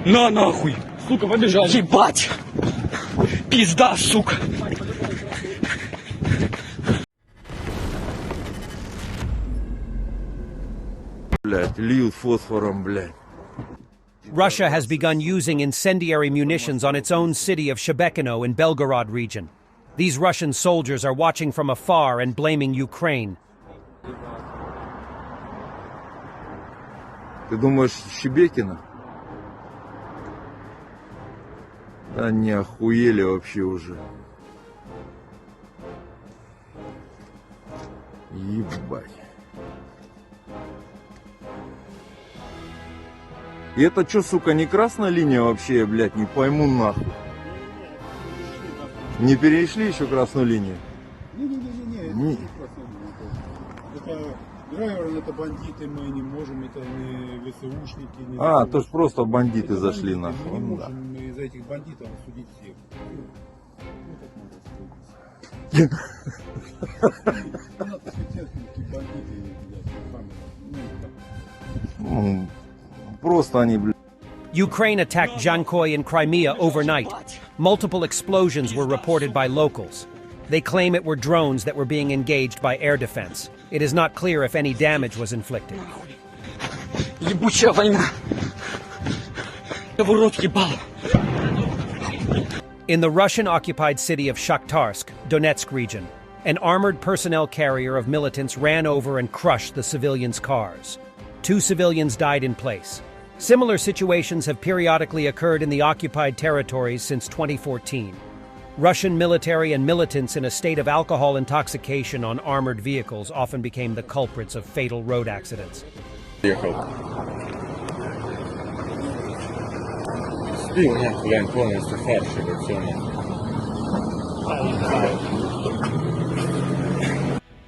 На нахуй! Сука, побежал! Ебать! Пизда, сука! Блять, льют фосфором, блять. Russia has begun using incendiary munitions on its own city of Shebekino in Belgorod region. These Russian soldiers are watching from afar and blaming Ukraine. Ты думаешь, Шебекино? Да не охуели вообще уже. Ебать. И это что, сука, не красная линия вообще, я, блядь, не пойму нахуй. Не перешли еще красную линию? Не. Это драйверы, это бандиты, мы не можем, это не ВСУшники. Не то ж просто бандиты зашли нахуй. Мы не можем из этих бандитов судить всех. Просто они, блядь. Ukraine attacked Jankoy in Crimea overnight. Multiple explosions were reported by locals. They claim it were drones that were being engaged by air defense. It is not clear if any damage was inflicted. Ебучая война! Я в рот ебал! In the Russian-occupied city of Shakhtarsk, Donetsk region, an armored personnel carrier of militants ran over and crushed the civilians' cars. 2 civilians died in place. Similar situations have periodically occurred in the occupied territories since 2014. Russian military and militants in a state of alcohol intoxication on armored vehicles often became the culprits of fatal road accidents.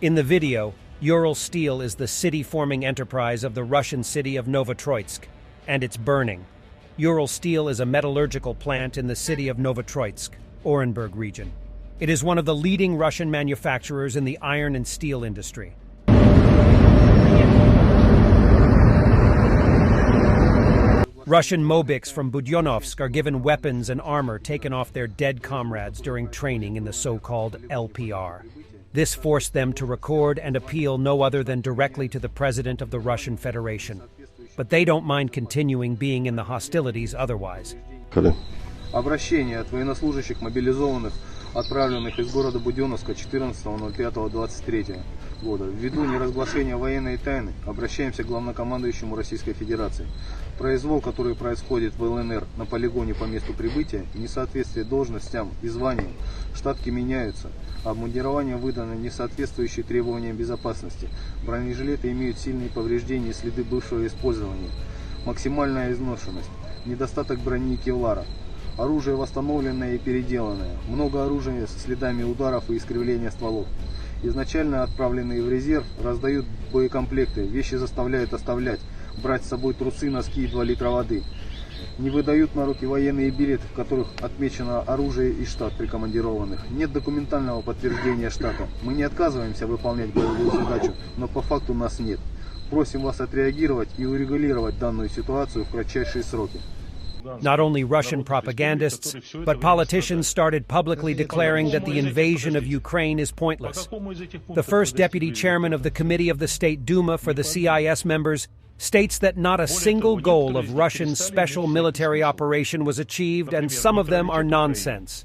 In the video, Ural Steel is the city-forming enterprise of the Russian city of Novotroitsk, and it's burning. Ural Steel is a metallurgical plant in the city of Novotroitsk, Orenburg region. It is one of the leading Russian manufacturers in the iron and steel industry. Russian Mobiks from Budyonovsk are given weapons and armor taken off their dead comrades during training in the so-called LPR. This forced them to record and appeal no other than directly to the President of the Russian Federation. But they don't mind continuing being in the hostilities otherwise. Обращение от военнослужащих мобилизованных, отправленных из города Буденновска 14.05.23 года. Ввиду неразглашения военной тайны обращаемся к главнокомандующему Российской Федерации. Произвол, который происходит в ЛНР на полигоне по месту прибытия, несоответствие должностям и званиям, штатки меняются, обмундирование выдано не соответствующие требованиям безопасности, бронежилеты имеют сильные повреждения и следы бывшего использования, максимальная изношенность, недостаток брони и кевлара, оружие восстановленное и переделанное, много оружия с следами ударов и искривления стволов. Изначально отправленные в резерв раздают боекомплекты, вещи заставляют оставлять, брать с собой трусы, носки и 2 литра воды. Не выдают на руки военные билеты, в которых отмечено оружие и штат прикомандированных. Нет документального подтверждения штата. Мы не отказываемся выполнять боевую задачу, но по факту нас нет. Просим вас отреагировать и урегулировать данную ситуацию в кратчайшие сроки. Not only Russian propagandists, but politicians started publicly declaring that the invasion of Ukraine is pointless. The first deputy chairman of the Committee of the State Duma for the CIS members states that not a single goal of Russian special military operation was achieved, and some of them are nonsense.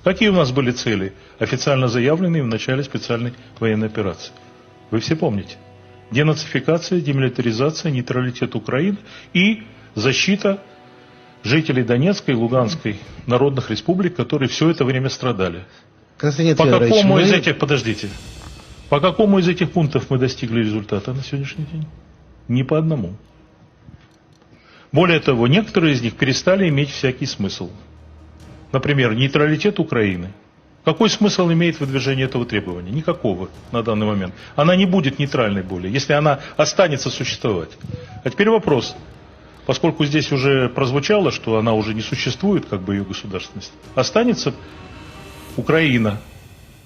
Какие у нас были цели, официально заявленные в начале специальной военной операции? Вы все помните. Денацификация, демилитаризация, нейтралитет Украины и защита жителей Донецкой и Луганской народных республик, которые все это время страдали. По какому из этих, подождите, по какому из этих пунктов мы достигли результата на сегодняшний день? Ни по одному. Более того, некоторые из них перестали иметь всякий смысл. Например, нейтралитет Украины. Какой смысл имеет выдвижение этого требования? Никакого на данный момент. Она не будет нейтральной более, если она останется существовать. А теперь вопрос. Поскольку здесь уже прозвучало, что она уже не существует, как бы ее государственность, останется Украина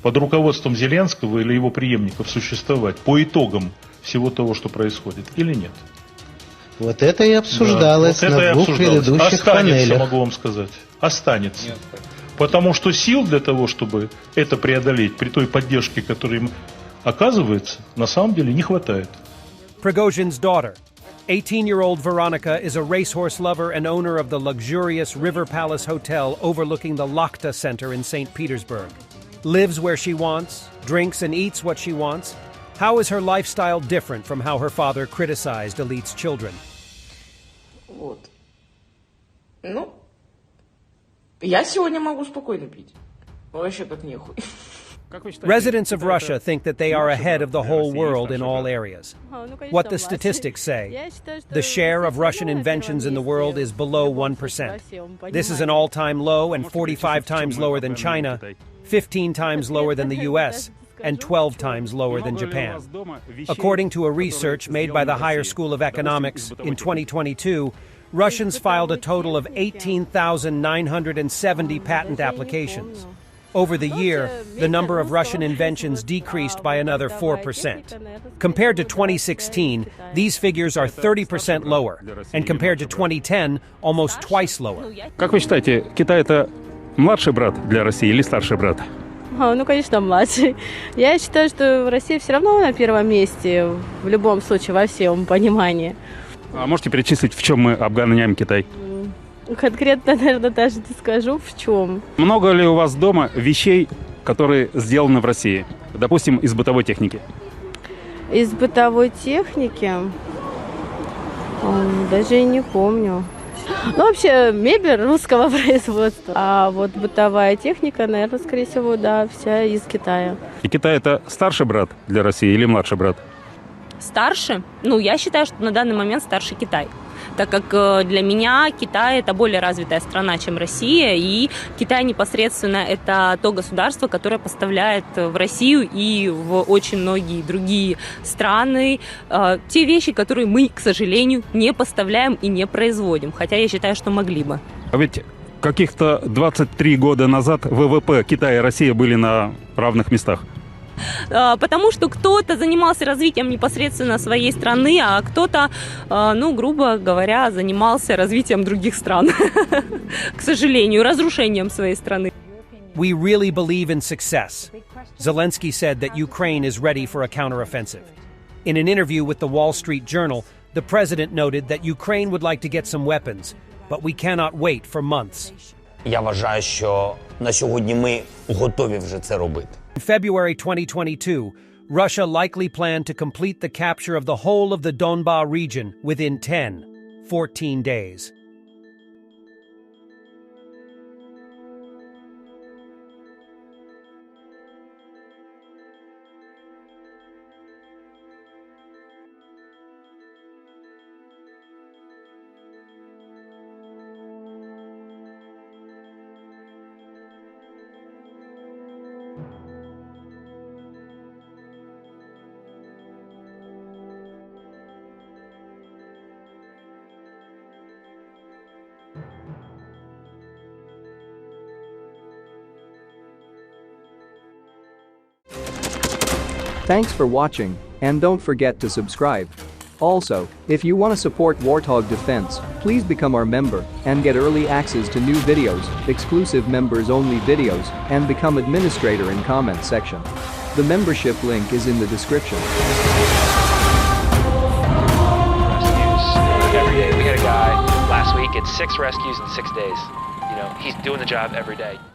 под руководством Зеленского или его преемников существовать по итогам всего того, что происходит, или нет? Вот это и обсуждалось вот это на и двух обсуждалось. предыдущих Останется, панелях. могу вам сказать. Останется. Потому что сил для того, чтобы это преодолеть, при той поддержке, которая им оказывается, на самом деле не хватает. Prigozhin's daughter. 18-year-old Veronica is a racehorse lover and owner of the luxurious River Palace Hotel overlooking the Lakhta Center in St. Petersburg. Lives where she wants, drinks and eats what she wants. How is her lifestyle different from how her father criticized elite's children? Вот. Ну, я сегодня могу спокойно пить. Вообще как нехуй. Residents of Russia think that they are ahead of the whole world in all areas. What the statistics say, the share of Russian inventions in the world is below 1%. This is an all-time low and 45 times lower than China, 15 times lower than the US, and 12 times lower than Japan. According to a research made by the Higher School of Economics, in 2022, Russians filed a total of 18,970 patent applications. Over the year, the number of Russian inventions decreased by another 4%. Compared to 2016, these figures are 30% lower, and compared to 2010, almost twice lower. Как вы считаете, Китай это младший брат для России или старший брат? Ну, конечно, младший. Я считаю, что Россия все равно на первом месте, в любом случае, во всем понимании. А можете перечислить, в чем мы обгоняем Китай? Конкретно, наверное, даже не скажу, в чем. Много ли у вас дома вещей, которые сделаны в России? Допустим, из бытовой техники. Из бытовой техники? Даже и не помню. Ну, вообще, мебель русского производства. А вот бытовая техника, наверное, скорее всего, да, вся из Китая. И Китай это старший брат для России или младший брат? Старше? Ну, я считаю, что на данный момент старше Китай. Так как для меня Китай – это более развитая страна, чем Россия, и Китай непосредственно – это то государство, которое поставляет в Россию и в очень многие другие страны те вещи, которые мы, к сожалению, не поставляем и не производим, хотя я считаю, что могли бы. А ведь каких-то 23 года назад ВВП Китая и России были на равных местах. Потому что кто-то занимался развитием непосредственно своей страны, а кто-то, ну, грубо говоря, занимался развитием других стран. К сожалению, разрушением своей страны. We really believe in success. Zelensky said that Ukraine is ready for a counteroffensive. In an interview with the Wall Street Journal, the president noted that Ukraine would like to get some weapons, but we cannot wait for months. Я вважаю, що на сьогодні ми готові вже це робити. In February 2022, Russia likely planned to complete the capture of the whole of the Donbas region within 14 days. Thanks for watching, and don't forget to subscribe. Also, if you want to support Warthog Defense, please become our member and get early access to new videos, exclusive members-only videos, and become administrator in comment section. The membership link is in the description. Every day. We had a guy last week at 6 rescues in 6 days. You know, he's doing the job every day.